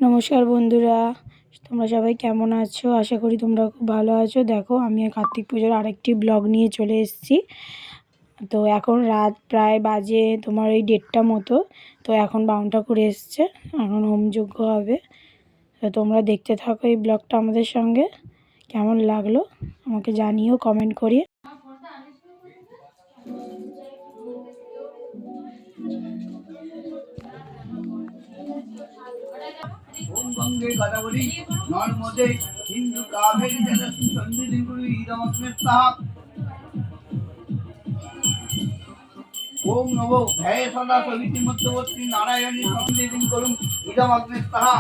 নমস্কার বন্ধুরা, তোমরা সবাই কেমন আছো? আশা করি তোমরা খুব ভালো আছো। দেখো, আমি কার্তিক পুজোর আরেকটি ব্লগ নিয়ে চলে এসেছি। তো এখন রাত প্রায় বাজে তোমার ওই 1:30টা মতো। তো এখন বাউনটা করে এসছে, এখন হোমযজ্ঞ হবে। তো তোমরা দেখতে থাকো এই ব্লগটা আমাদের সঙ্গে। কেমন লাগলো আমাকে জানিও কমেন্ট করে। ओम गंगे गोदावरी नर्मदे सिंधु कावेरी जलस्मिन् सन्निधिं कुरु इदमग्ने स्वाहा। ओम नमो भय सदा सविति मध्यवर्ती नारायणी सन्निधिं कुरु इदमग्ने स्वाहा।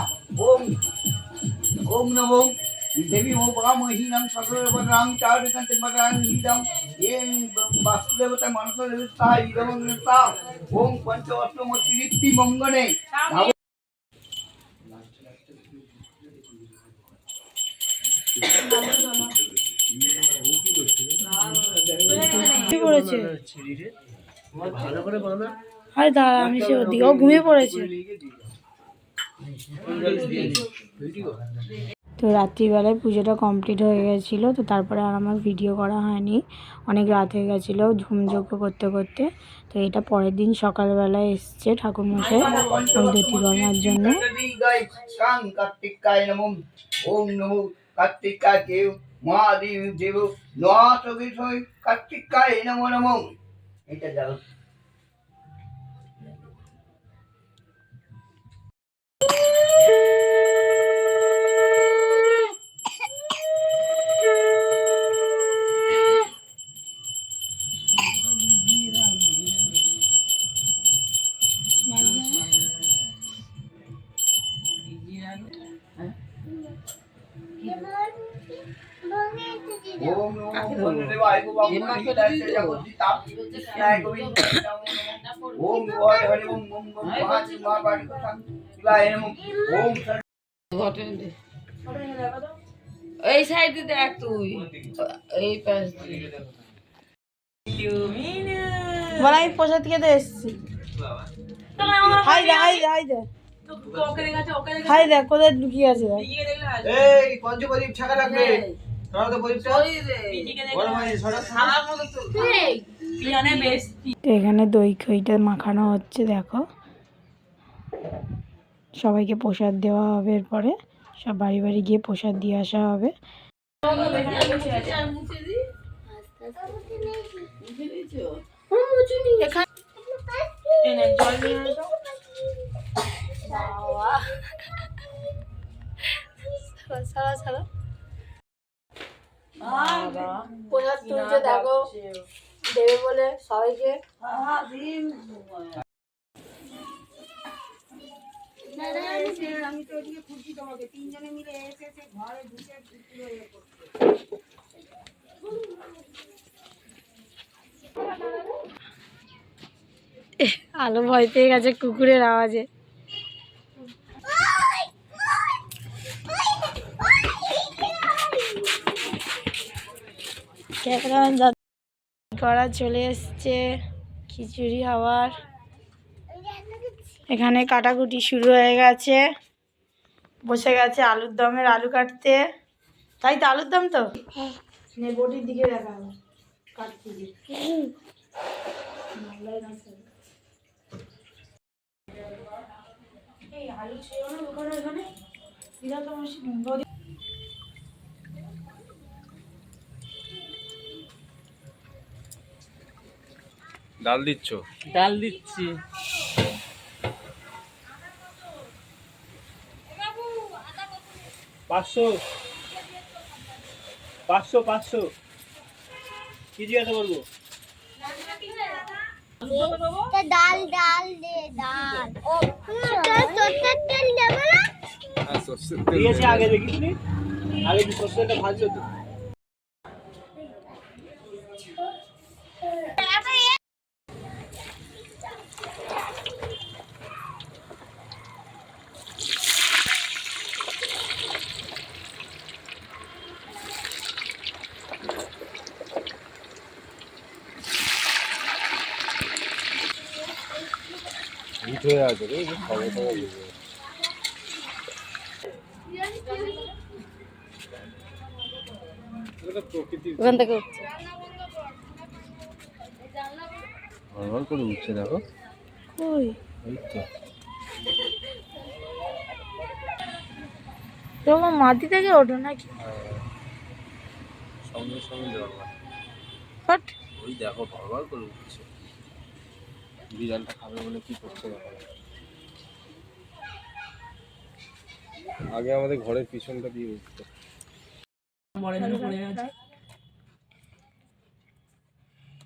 ओम नमो देवी भवामहीनं सकलवरां चारुकन्ते मरां इदं ये वासुदेवता मनसदेवी स्वाहा इदमग्ने स्वाहा। ओम पंच अष्टमूर्ति मंगले আরে দাঁড়া, আমি সে ওদিকে ঘুমিয়ে পড়েছে। তো রাত্রিবেলায় পুজোটা কমপ্লিট হয়ে গেছিলো। তো তারপরে আর আমার ভিডিও করা হয়নি, অনেক রাত হয়ে গেছিলো ঝুমযজ্ঞ করতে করতে। তো এটা পরের দিন সকালবেলায় এসছে ঠাকুরমশাই ওই ধুতি গড়ার জন্য। ओम नमो कार्तिकाय देव महादेव देव नमः कार्तिकाय नमो नमो। এটা যাও ओम नमो देवाय ओम हरि हरि ओम ओम महादेव महाकाली शिवाय नमः। ओम এই সাইডে দেখ তুই এই পাশ বল, আমি প্রসাদ খেতে এসেছি। হাই দে হাই দে হাই দে হাই দে, কোথায় লুকিয়ে আছে? এই পঞ্চপ্রদীপ ছাকা লাগবে। তো এখানে দই খইটা মাখানো হচ্ছে, দেখো সবাইকে প্রসাদ দেওয়া হবে। এরপরে সব বাড়ি বাড়ি গিয়ে প্রসাদ দিয়ে আসা হবে। প্রসাদ তুলছে, দেখো দেবে বলে সবাইকে। আমি তো ওদিকে খুঁজছি তোমাকে, তিনজনে মিলে এসেছে ঘরে ঢুকে আলো ভয় পেয়ে গেছে কুকুরের আওয়াজে। করা চলে এসছে খিচুড়ি হওয়ার। এখানে কাটাকুটি শুরু হয়ে গেছে, বসে গেছে আলুর দমের আলু কাটতে। তাই তো আলুর দম তো বটির দিকে দেখা কাটতে আলু ছিল না ওখানে, ওখানে ডাল দিচ্ছ? ডাল দিচ্ছি। পাঁচশো 500 কি জিজ্ঞাসা করবো? ডাল ডাল দে ডাল ও সরষের তেল দেবে না? হ্যাঁ, সরষের তেল দিয়েছে আগে, দেখিস নি? আগে কি সরষেটা ভাজলো তো? হিট হয়ে আছে রে, খাওয়া দাওয়া ওখান থেকে উঠছে। ভরভর করে উঠছে দেখো। কই এই তো। তোমার মাটি থেকে ওঠো নাকি? সঙ্গে সঙ্গে জল। বাট ওই দেখো ভরভর করে উঠছে। বিড়ালটা খাবে বলে কি করছে দেখো। আগে আমাদের ঘরের পিছনটা দিয়ে উঠতো।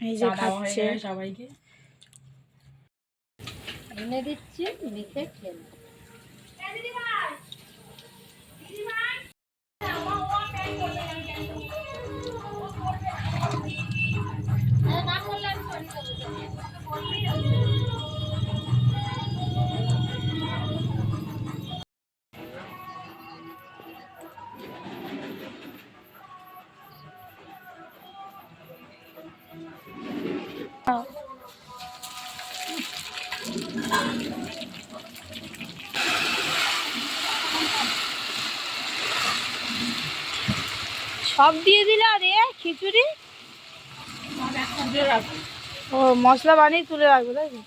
এই যে খাচ্ছে সবাইকে এনে দিচ্ছি মেখে খেয়ে নাও। সব দিয়ে দিলা রে খিচুড়ি? ও মশলা বানিয়ে তুলে রাখবে তাই তো?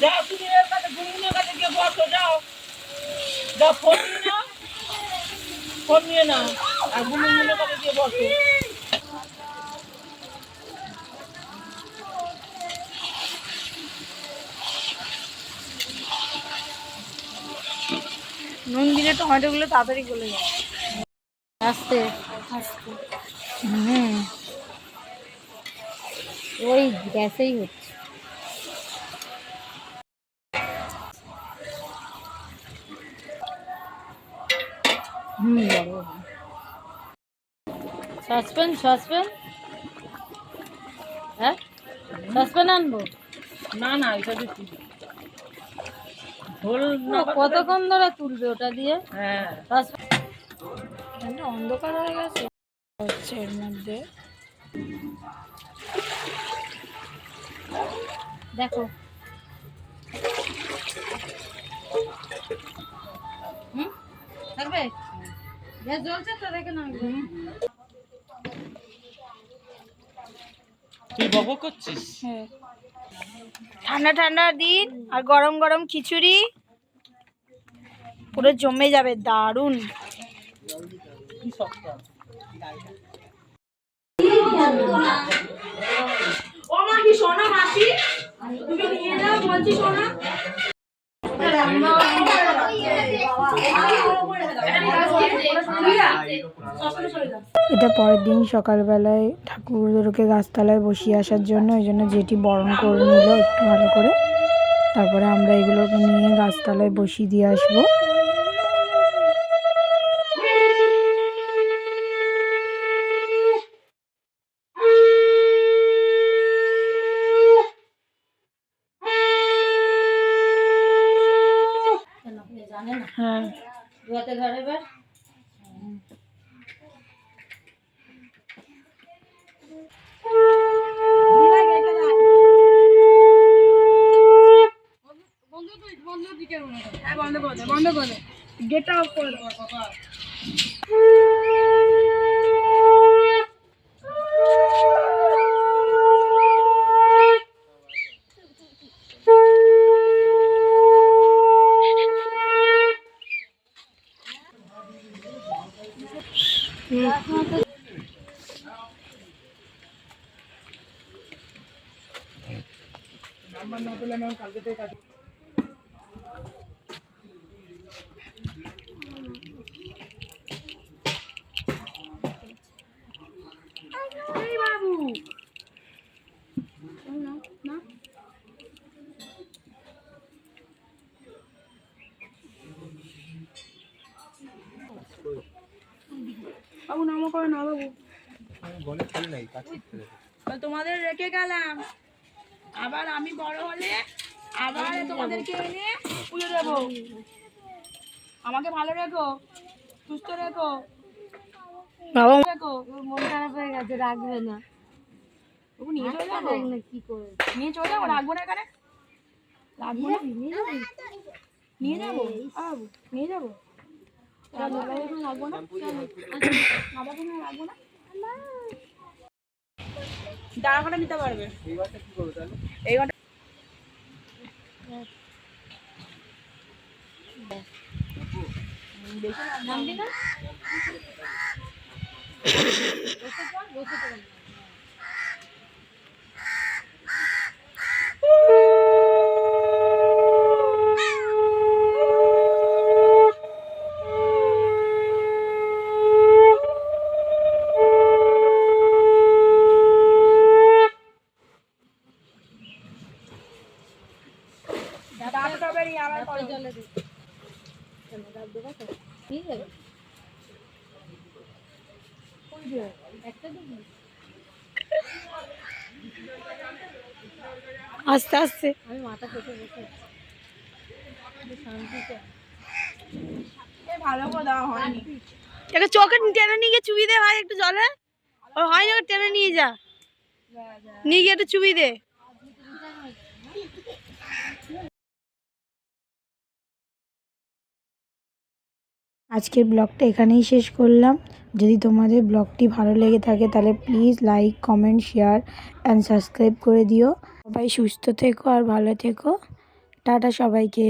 যাও, তুমি এর কাছে গুনগুনের কাছে গিয়ে বসো, যাও যাও, ফোন নিয়ে নাও, ফোন নিয়ে নাও, আর গুনগুনের কাছে গিয়ে বসো। নুন দিলে টমেটোগুলো তাড়াতাড়ি গলে যায়। আস্তে হুম ওই গ্যাসেই হচ্ছে। বড় সসপ্যান হ্যাঁ সসপ্যান আনবো। না না, এটা দিচ্ছি ঝোল না। কতক্ষণ ধরে তুলবে ওটা দিয়ে? হ্যাঁ, এটা অন্ধকার হয়ে গেছে হচ্ছে এর মধ্যে। দেখো থাকবে গ্যাস জ্বলছে তো, দেখে না তুই বকবক করছিস? হ্যাঁ ঠান্ডা ঠান্ডা দিন আর গরম গরম খিচুড়ি পুরো জমে যাবে, দারুণ। কি সস্তা। ও মা কি সোনা মাসি, তুমি নিয়ে যাও বলছি সোনা। এটা পরের দিন সকালবেলায় ঠাকুরকে গাছতলায় বসিয়ে আসার জন্য, ওই জন্য যেটি বরণ করে নিল একটু ভালো করে। তারপরে আমরা এগুলোকে নিয়ে গাছতলায় বসিয়ে দিয়ে আসবো। জানে না হ্যাঁ দুয়াতে ঘরে এবার বন্ধ করে দে, গেটটা অফ করে দে। বাবু নামো করে না বাবু, বলে খেলে নাই কাছে। তোমাদের রেখে গেলাম, আবার আমি বড় হলে আবার তোমাদেরকে এনে পুজো দেবো। আমাকে ভালো রেখো, সুস্থ রেখো বাবা, রেখো। মন খারাপ হয়ে গেছে, রাখবে না। তবু নিয়ে চলে যাবো, কি করে নিয়ে চলে যাবো, রাখবো না এখানে, রাখবো না, নিয়ে যাবো, নিয়ে যাবো, রাখবো না, রাখবো না, রাখবো না। দাঁড়াখানা নিতে পারবে এইবারটা কি করবে তাহলে? এই ঘন্টা। নামবি না? দাঁতটা বেরিয়ে আবার করো। জলে দে। ডাব দেবো তো? নিয়ে যাবে? একটা দিবি? আস্তে আস্তে আমি মাথা পেতে বসে আছি। শান্তিতে ভালো করে দেওয়া হয়নি। একটা চোখে টেনে নিয়ে গিয়ে চুবি দে ভাই, একটু জলে। ও হয় না, টেনে নিয়ে যা, নিয়ে গিয়ে একটু চুবি দে। আজকের ব্লগটা এখানেই শেষ করলাম। যদি তোমাদের ব্লগটি ভালো লেগে থাকে তাহলে please like, comment, share and subscribe করে দিও। সবাই সুস্থ থেকো আর ভালো থেকো। টাটা সবাইকে।